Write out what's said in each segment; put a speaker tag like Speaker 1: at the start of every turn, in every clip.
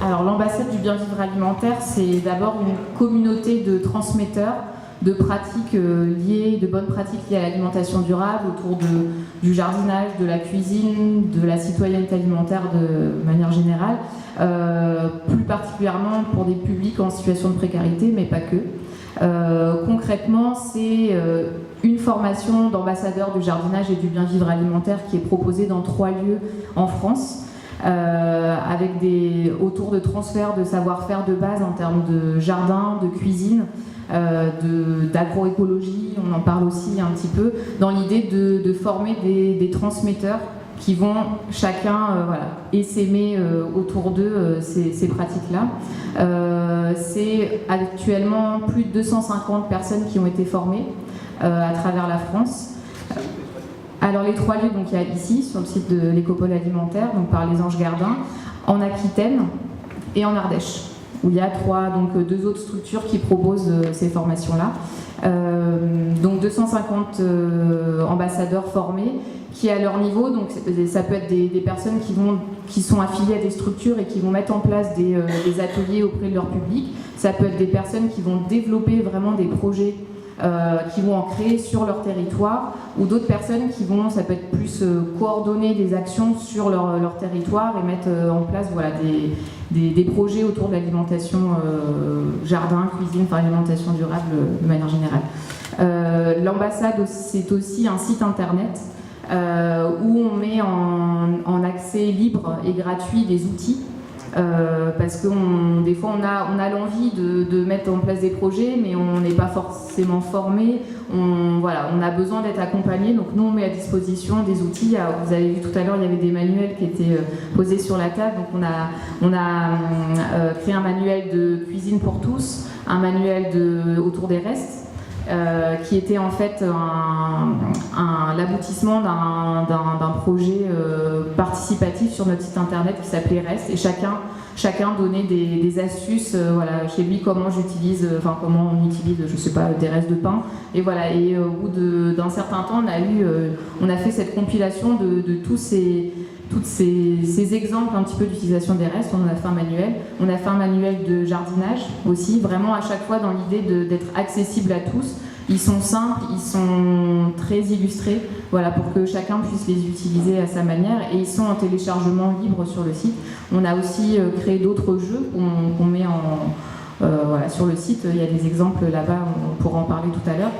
Speaker 1: Alors l'ambassade du bien-vivre alimentaire, c'est d'abord une communauté de transmetteurs de pratiques liées, de bonnes pratiques liées à l'alimentation durable autour du jardinage, de la cuisine, de la citoyenneté alimentaire de manière générale, plus particulièrement pour des publics en situation de précarité, mais pas que. Concrètement, c'est une formation d'ambassadeurs du jardinage et du bien-vivre alimentaire qui est proposée dans 3 lieux en France. Avec autour de transferts de savoir-faire de base en termes de jardin, de cuisine, d'agroécologie, on en parle aussi un petit peu, dans l'idée de former des transmetteurs qui vont chacun essaimer autour d'eux ces pratiques-là. C'est actuellement plus de 250 personnes qui ont été formées à travers la France. Alors les 3 lieux, donc il y a ici, sur le site de l'Écopole alimentaire, donc par les Anges Gardins, en Aquitaine et en Ardèche, où il y a 2 autres structures qui proposent ces formations-là. Donc 250 ambassadeurs formés, qui à leur niveau, donc ça peut être des personnes qui sont affiliées à des structures et qui vont mettre en place des ateliers auprès de leur public. Ça peut être des personnes qui vont développer vraiment des projets qui vont en créer sur leur territoire, ou d'autres personnes qui vont, ça peut être plus coordonner des actions sur leur territoire et mettre en place des projets autour de l'alimentation jardin, cuisine, enfin alimentation durable de manière générale. L'ambassade, c'est aussi un site internet où on met en accès libre et gratuit des outils. Parce que des fois on a l'envie de mettre en place des projets, mais on n'est pas forcément formé, on a besoin d'être accompagné, donc nous on met à disposition des outils. Vous avez vu tout à l'heure, il y avait des manuels qui étaient posés sur la table, donc on a créé un manuel de cuisine pour tous, un manuel autour des restes, qui était en fait l'aboutissement d'un projet participatif sur notre site internet qui s'appelait Rest, et chacun donnait des astuces chez lui, comment on utilise, je sais pas, des restes de pain, et voilà. Et au bout d'un certain temps, on a fait cette compilation de tous ces exemples un petit peu d'utilisation des restes. On a fait un manuel. On a fait un manuel de jardinage aussi, vraiment à chaque fois dans l'idée d'être accessible à tous. Ils sont simples, ils sont très illustrés, pour que chacun puisse les utiliser à sa manière, et ils sont en téléchargement libre sur le site. On a aussi créé d'autres jeux qu'on met sur le site. Il y a des exemples là-bas, on pourra en parler tout à l'heure.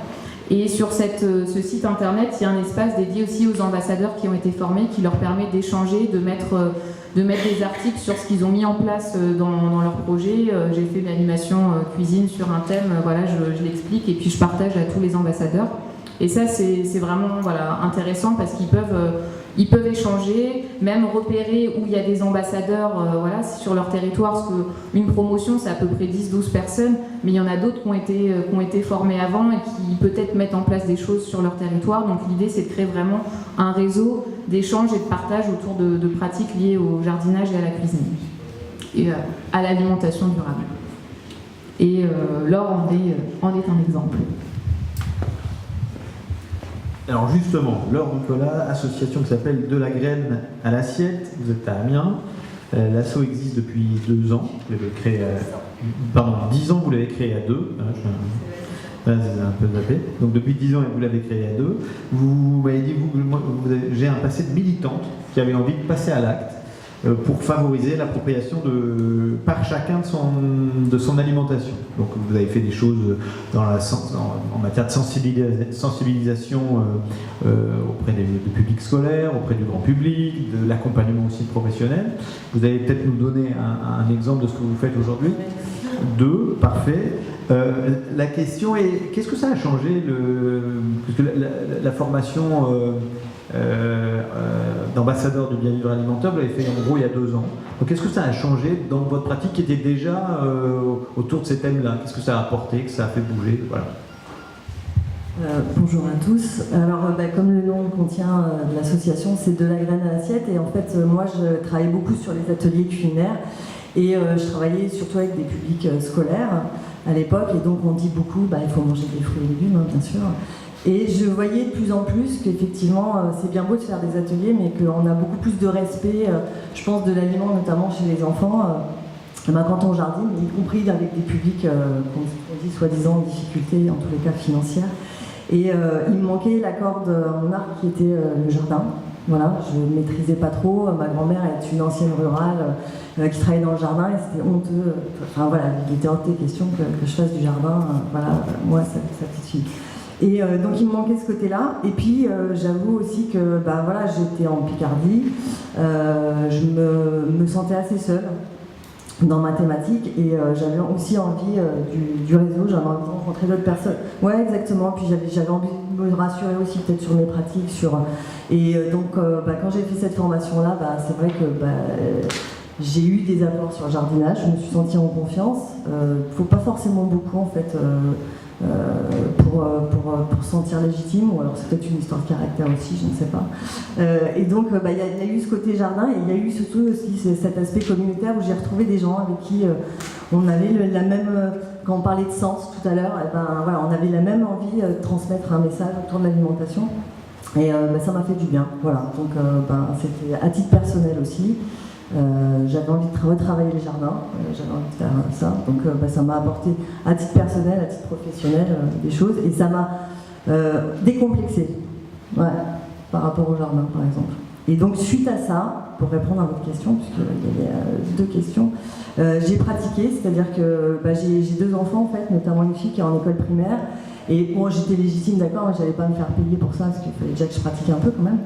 Speaker 1: Et sur ce site internet, il y a un espace dédié aussi aux ambassadeurs qui ont été formés, qui leur permet d'échanger, de mettre des articles sur ce qu'ils ont mis en place dans leur projet. J'ai fait une animation cuisine sur un thème, je l'explique, et puis je partage à tous les ambassadeurs. Et ça, c'est vraiment intéressant, parce qu'ils peuvent échanger, même repérer où il y a des ambassadeurs sur leur territoire, parce qu'une promotion, c'est à peu près 10-12 personnes, mais il y en a d'autres qui ont été formés avant et qui peut-être mettent en place des choses sur leur territoire. Donc l'idée, c'est de créer vraiment un réseau d'échange et de partage autour de pratiques liées au jardinage et à la cuisine, et à l'alimentation durable. Et Laure en est un exemple.
Speaker 2: Alors justement, Laure Nicolas, association qui s'appelle De la graine à l'assiette, vous êtes à Amiens. L'asso existe depuis 2 ans. Vous l'avez créé 10 ans, vous l'avez créé à 2. C'est un peu zappé. Donc depuis 10 ans, vous l'avez créé à 2. Vous m'avez dit, j'ai un passé de militante qui avait envie de passer à l'acte pour favoriser l'appropriation par chacun de son alimentation. Donc vous avez fait des choses en matière de sensibilisation auprès du public scolaire, auprès du grand public, de l'accompagnement aussi professionnel. Vous allez peut-être nous donner un exemple de ce que vous faites aujourd'hui. 2, parfait. La question est, qu'est-ce que ça a changé parce que la formation d'ambassadeur du bien-vivre alimentaire, vous l'avez fait en gros il y a 2 ans. Donc qu'est-ce que ça a changé dans votre pratique qui était déjà autour de ces thèmes-là? Qu'est-ce que ça a apporté, que ça a fait bouger?
Speaker 3: Bonjour à tous. Alors, comme le nom contient l'association, c'est De la graine à l'assiette. Et en fait, moi, je travaillais beaucoup sur les ateliers culinaires. Et je travaillais surtout avec des publics scolaires à l'époque. Et donc, on dit beaucoup, il faut manger des fruits et légumes, bien sûr. Et je voyais de plus en plus qu'effectivement, c'est bien beau de faire des ateliers, mais qu'on a beaucoup plus de respect, je pense, de l'aliment, notamment chez les enfants. quand on jardine, y compris avec des publics qu'on dit soi-disant en difficulté, en tous les cas financières. Et il me manquait la corde à mon arc qui était le jardin. Voilà, je ne maîtrisais pas trop. Ma grand-mère est une ancienne rurale qui travaillait dans le jardin et c'était honteux. Enfin voilà, il était hors de question que je fasse du jardin. Voilà, moi, sa petite fille. Et donc il me manquait ce côté-là. Et puis j'avoue aussi que voilà, j'étais en Picardie. Je me sentais assez seule dans ma thématique et j'avais aussi envie du réseau, j'avais envie de rencontrer d'autres personnes. Ouais, exactement. Puis j'avais envie de me rassurer aussi peut-être sur mes pratiques. Et donc quand j'ai fait cette formation-là, c'est vrai que j'ai eu des apports sur le jardinage, je me suis sentie en confiance. Faut pas forcément beaucoup en fait pour se sentir légitime, ou alors c'est peut-être une histoire de caractère aussi, je ne sais pas. Et donc il y a eu ce côté jardin et il y a eu surtout aussi cet aspect communautaire où j'ai retrouvé des gens avec qui on avait la même, quand on parlait de sens tout à l'heure, voilà, on avait la même envie de transmettre un message autour de l'alimentation. Et ça m'a fait du bien, voilà. Donc c'était à titre personnel aussi. J'avais envie de retravailler les jardins, j'avais envie de faire ça, donc ça m'a apporté à titre personnel, à titre professionnel des choses, et ça m'a décomplexé par rapport au jardin par exemple. Et donc suite à ça, pour répondre à votre question, puisqu'il y avait deux questions, j'ai pratiqué, c'est-à-dire que j'ai deux enfants en fait, notamment une fille qui est en école primaire, et bon j'étais légitime d'accord, mais j'allais pas me faire payer pour ça, parce qu'il fallait déjà que je pratique un peu quand même,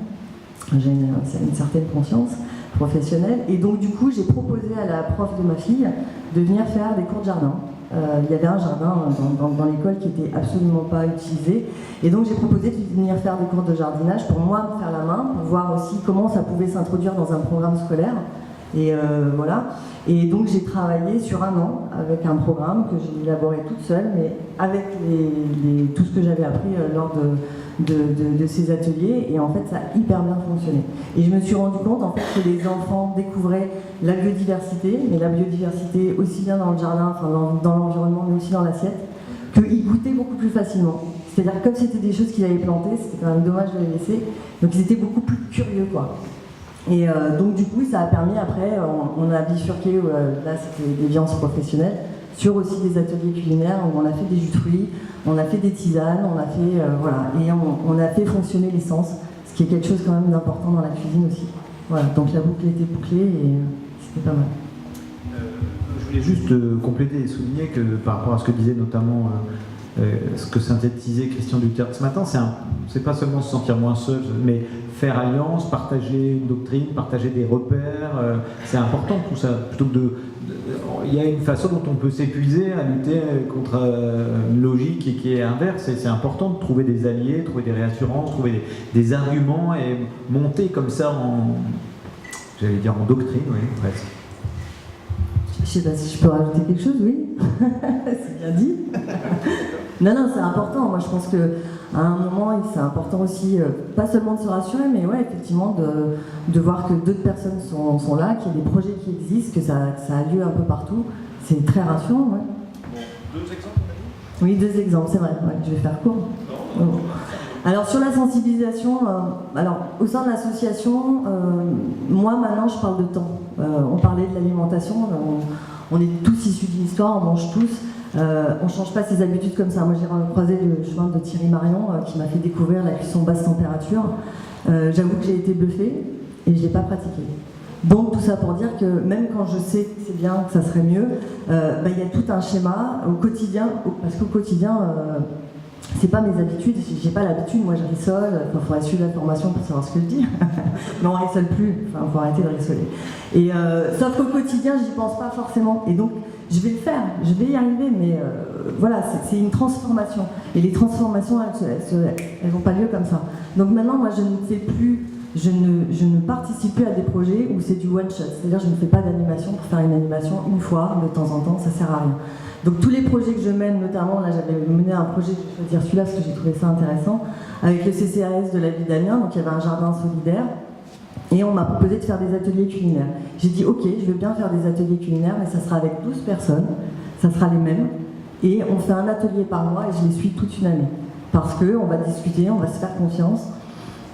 Speaker 3: j'ai une certaine conscience professionnelle, et donc du coup j'ai proposé à la prof de ma fille de venir faire des cours de jardin. Il y avait un jardin dans l'école qui n'était absolument pas utilisé, et donc j'ai proposé de venir faire des cours de jardinage pour moi me faire la main, pour voir aussi comment ça pouvait s'introduire dans un programme scolaire. Et voilà. Et donc j'ai travaillé sur 1 an avec un programme que j'ai élaboré toute seule, mais avec tout ce que j'avais appris lors de ces ateliers, et en fait ça a hyper bien fonctionné. Et je me suis rendu compte en fait que les enfants découvraient la biodiversité, mais la biodiversité aussi bien dans le jardin, enfin dans l'environnement, mais aussi dans l'assiette, qu'ils goûtaient beaucoup plus facilement. C'est-à-dire que comme c'était des choses qu'ils avaient plantées, c'était quand même dommage de les laisser, donc ils étaient beaucoup plus curieux quoi. Et donc du coup ça a permis après, on a bifurqué, là c'était des viandes professionnelles, sur aussi des ateliers culinaires où on a fait des jus de fruits, on a fait des tisanes, on a fait voilà, et on a fait fonctionner l'essence, ce qui est quelque chose quand même d'important dans la cuisine aussi. Voilà, donc la boucle était bouclée et c'était pas mal.
Speaker 2: Je voulais juste compléter et souligner que par rapport à ce que disait notamment ce que synthétisait Christian Duterre ce matin, c'est pas seulement se sentir moins seul, mais faire alliance, partager une doctrine, partager des repères, c'est important tout ça, plutôt que il y a une façon dont on peut s'épuiser à lutter contre une logique qui est inverse, et c'est important de trouver des alliés, trouver des réassurances, trouver des arguments et monter comme ça en doctrine, oui, presque.
Speaker 3: Je sais pas si je peux rajouter quelque chose, oui. C'est bien dit. Non, c'est important. Moi, je pense qu'à un moment, c'est important aussi, pas seulement de se rassurer, mais ouais, effectivement, de voir que d'autres personnes sont là, qu'il y a des projets qui existent, que ça a lieu un peu partout. C'est très rassurant, ouais.
Speaker 2: Bon, 2 exemples?
Speaker 3: Oui, 2 exemples, c'est vrai. Ouais, je vais faire court. Non. Alors, sur la sensibilisation, au sein de l'association, moi, maintenant, je parle de temps. On parlait de l'alimentation, on est tous issus d'une histoire, on mange tous. On ne change pas ses habitudes comme ça. Moi, j'ai croisé le chemin de Thierry Marion qui m'a fait découvrir la cuisson basse température. J'avoue que j'ai été bluffée et je ne l'ai pas pratiqué. Donc, tout ça pour dire que même quand je sais que c'est bien, que ça serait mieux, y a tout un schéma au quotidien, parce qu'au quotidien, c'est pas mes habitudes, j'ai pas l'habitude, moi je rissole, il faudrait suivre la formation pour savoir ce que je dis, mais on rissole plus, enfin faut arrêter de rissoler. Et sauf qu'au quotidien, j'y pense pas forcément, et donc je vais le faire, je vais y arriver, mais voilà, c'est une transformation, et les transformations, elles n'ont pas lieu comme ça. Donc maintenant, moi je ne fais plus, je ne participe plus à des projets où c'est du one shot, c'est-à-dire je ne fais pas d'animation pour faire une animation une fois, de temps en temps, ça sert à rien. Donc tous les projets que je mène, notamment, là j'avais mené un projet, je vais dire celui-là parce que j'ai trouvé ça intéressant, avec le CCAS de la ville d'Amiens, donc il y avait un jardin solidaire, et on m'a proposé de faire des ateliers culinaires. J'ai dit ok, je veux bien faire des ateliers culinaires, mais ça sera avec 12 personnes, ça sera les mêmes, et on fait un atelier par mois et je les suis toute une année. Parce qu'on va discuter, on va se faire confiance,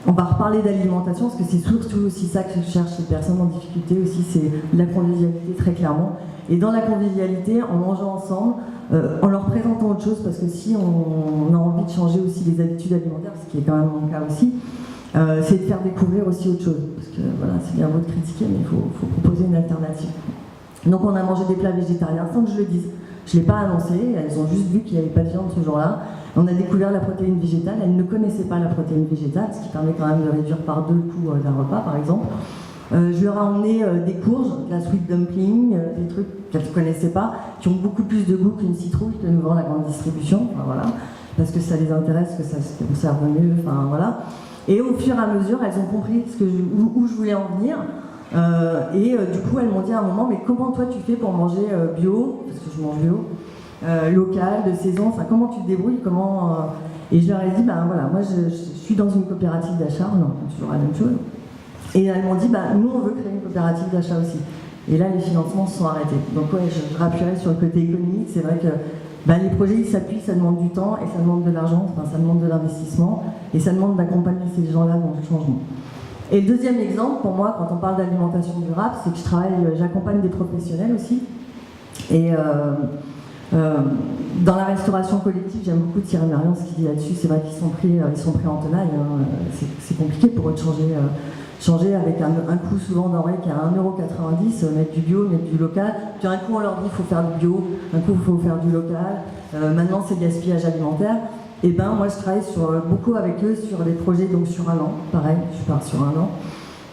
Speaker 3: on va reparler d'alimentation, parce que c'est surtout aussi ça que cherchent les personnes en difficulté aussi, c'est la convivialité très clairement. Et dans la convivialité, en mangeant ensemble, en leur présentant autre chose, parce que si on a envie de changer aussi les habitudes alimentaires, ce qui est quand même mon cas aussi, c'est de faire découvrir aussi autre chose. Parce que voilà, c'est bien beau de critiquer, mais il faut proposer une alternative. Donc on a mangé des plats végétariens sans que je le dise. Je ne l'ai pas annoncé, elles ont juste vu qu'il n'y avait pas de viande ce jour-là. On a découvert la protéine végétale, elles ne connaissaient pas la protéine végétale, ce qui permet quand même de réduire par 2 le coût d'un repas par exemple. Je leur ai emmené des courges, de la sweet dumpling, des trucs qu'elles ne connaissaient pas, qui ont beaucoup plus de goût qu'une citrouille que nous vend la grande distribution, enfin, voilà, parce que ça les intéresse, que ça se conserve mieux, enfin voilà. Et au fur et à mesure, elles ont compris où je voulais en venir. Du coup, elles m'ont dit à un moment, mais comment toi tu fais pour manger bio, parce que je mange bio, local, de saison, enfin comment tu te débrouilles, Et je leur ai dit, ben voilà, moi je suis dans une coopérative d'achat, non, toujours la même chose. Et elles m'ont dit, nous on veut créer une coopérative d'achat aussi. Et là, les financements se sont arrêtés. Donc ouais, je rappuierai sur le côté économique, c'est vrai que les projets ils s'appuient, ça demande du temps et ça demande de l'argent, ça demande de l'investissement et ça demande d'accompagner ces gens-là dans le changement. Et le deuxième exemple, pour moi, quand on parle d'alimentation durable, c'est que j'accompagne des professionnels aussi. Et dans la restauration collective, j'aime beaucoup Thierry Marion, ce qu'il dit là-dessus. C'est vrai qu'ils sont pris en tenaille. Hein. C'est compliqué pour eux de changer avec un coût souvent denrée qui est à 1,90 €, mettre du bio, mettre du local. Puis un coup, on leur dit qu'il faut faire du bio, un coup, il faut faire du local. Maintenant, c'est le gaspillage alimentaire. Et moi, je travaille beaucoup avec eux sur des projets donc sur un an. Pareil, je pars sur un an.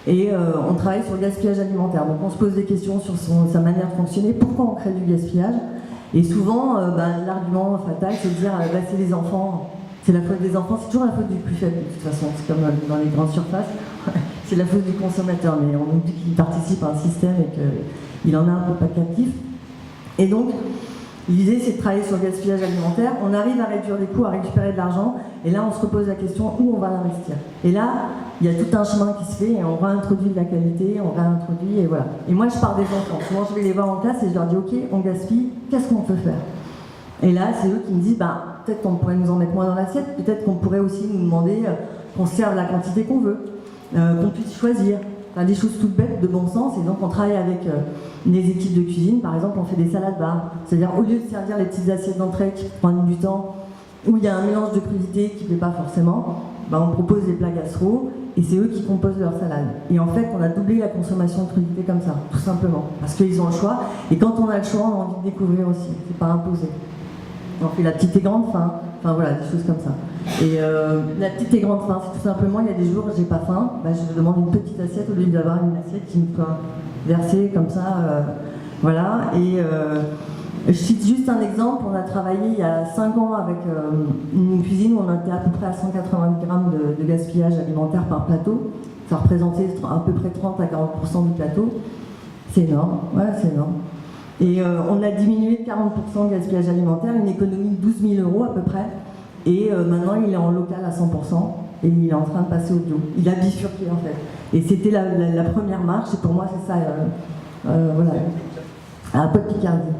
Speaker 3: Et on travaille sur le gaspillage alimentaire. Donc, on se pose des questions sur sa manière de fonctionner. Pourquoi on crée du gaspillage? Et souvent, l'argument fatal, c'est de dire c'est les enfants, c'est la faute des enfants, c'est toujours la faute du plus faible de toute façon, c'est comme dans les grandes surfaces, c'est la faute du consommateur, mais on nous dit qu'il participe à un système et qu'il en a un peu pas captif. Et donc, l'idée c'est de travailler sur le gaspillage alimentaire, on arrive à réduire les coûts, à récupérer de l'argent, et là on se repose la question où on va l'investir. Et là, il y a tout un chemin qui se fait et on réintroduit de la qualité, on réintroduit et voilà. Et moi je pars des enfants, souvent je vais les voir en classe et je leur dis ok, on gaspille, qu'est-ce qu'on peut faire? Et là c'est eux qui me disent peut-être qu'on pourrait nous en mettre moins dans l'assiette, peut-être qu'on pourrait aussi nous demander qu'on serve la quantité qu'on veut, qu'on puisse choisir. Des choses toutes bêtes, de bon sens, et donc on travaille avec des équipes de cuisine, par exemple on fait des salades bars, c'est-à-dire au lieu de servir les petites assiettes d'entrée qui prennent du temps, où il y a un mélange de crudités qui ne plaît pas forcément, on propose des plats gastro, et c'est eux qui composent leur salade. Et en fait on a doublé la consommation de crudités comme ça, tout simplement, parce qu'ils ont le choix, et quand on a le choix on a envie de découvrir aussi, c'est pas imposé. On fait la petite et grande faim, enfin voilà, des choses comme ça. Et la petite et grande faim, c'est tout simplement, il y a des jours où j'ai pas faim, je demande une petite assiette au lieu d'avoir une assiette qui me soit versée comme ça, voilà. Et je cite juste un exemple, on a travaillé il y a 5 ans avec une cuisine où on était à peu près à 180 grammes de gaspillage alimentaire par plateau. Ça représentait à peu près 30 à 40% du plateau. C'est énorme, ouais, c'est énorme. Et on a diminué de 40% le gaspillage alimentaire, une économie de 12 000 € à peu près. Et maintenant, il est en local à 100% et il est en train de passer au bio. Il a bifurqué en fait. Et c'était la première marche, et pour moi, c'est ça. Voilà. À Pau de Picardie.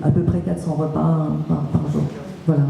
Speaker 3: À peu près 400 repas par jour. Voilà.